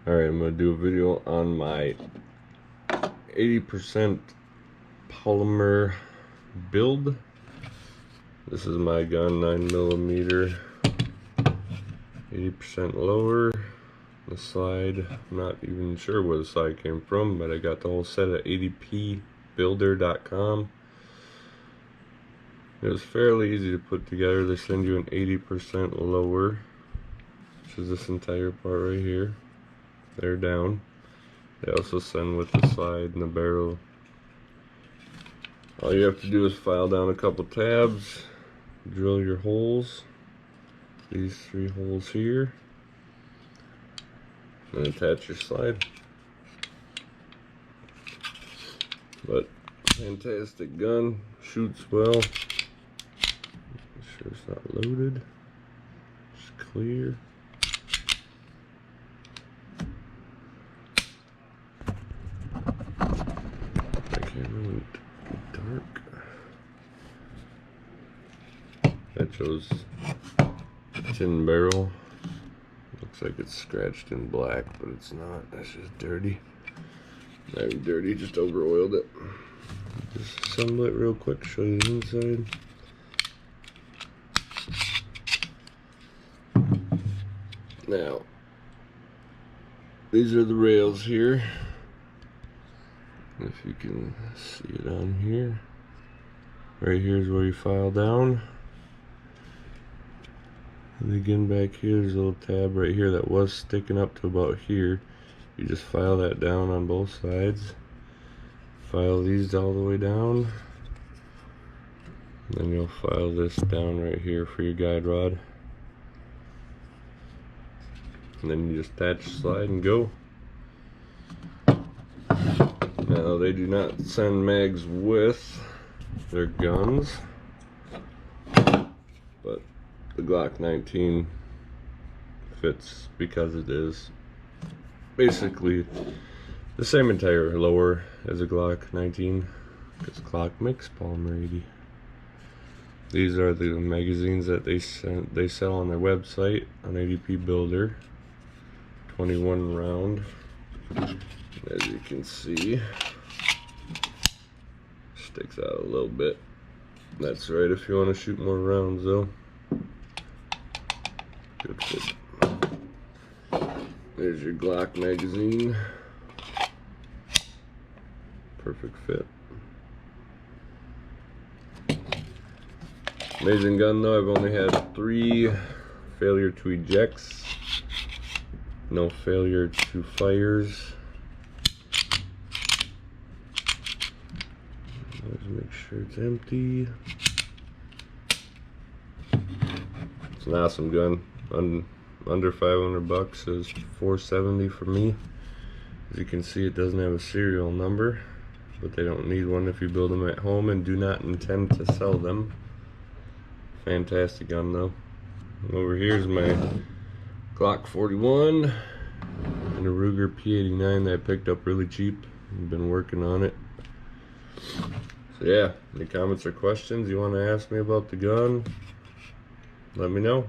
Alright, I'm going to do a video on my 80% polymer build. This is my gun, 9mm, 80% lower. The slide, I'm not even sure where the slide came from, but I got the whole set at adpbuilder.com. It was fairly easy to put together. They send you an 80% lower, which is this entire part right here. They're down. They also send with the slide and the barrel. All you have to do is file down a couple tabs, drill your holes, these 3 holes here, and attach your slide. But fantastic gun, shoots well. Make sure it's not loaded. It's clear. Really dark. That shows tin barrel. Looks like it's scratched in black, but it's not. That's just dirty. Not even dirty, just over oiled it. Just assemble it real quick, show you the inside. Now, these are the rails here. If you can see it on here. Right here is where you file down. And again back here, there's a little tab right here that was sticking up to about here. You just file that down on both sides. File these all the way down. And then you'll file this down right here for your guide rod. And then you just attach the slide and go. Now, they do not send mags with their guns, but the Glock 19 fits because it is basically the same entire lower as a Glock 19, because Glock makes Polymer 80. These are the magazines that they sell on their website on ADP Builder, 21 round. As you can see, sticks out a little bit. That's right if you want to shoot more rounds though. Good fit. There's your Glock magazine. Perfect fit. Amazing gun though. I've only had 3 failure to ejects, no failure to fires. Let's make sure it's empty. It's an awesome gun. Under 500 bucks is $470 for me. As you can see, it doesn't have a serial number, but they don't need one if you build them at home and do not intend to sell them. Fantastic gun though. And over here is my Glock 41 and a Ruger P89 that I picked up really cheap. I've been working on it. So yeah, any comments or questions you want to ask me about the gun, let me know.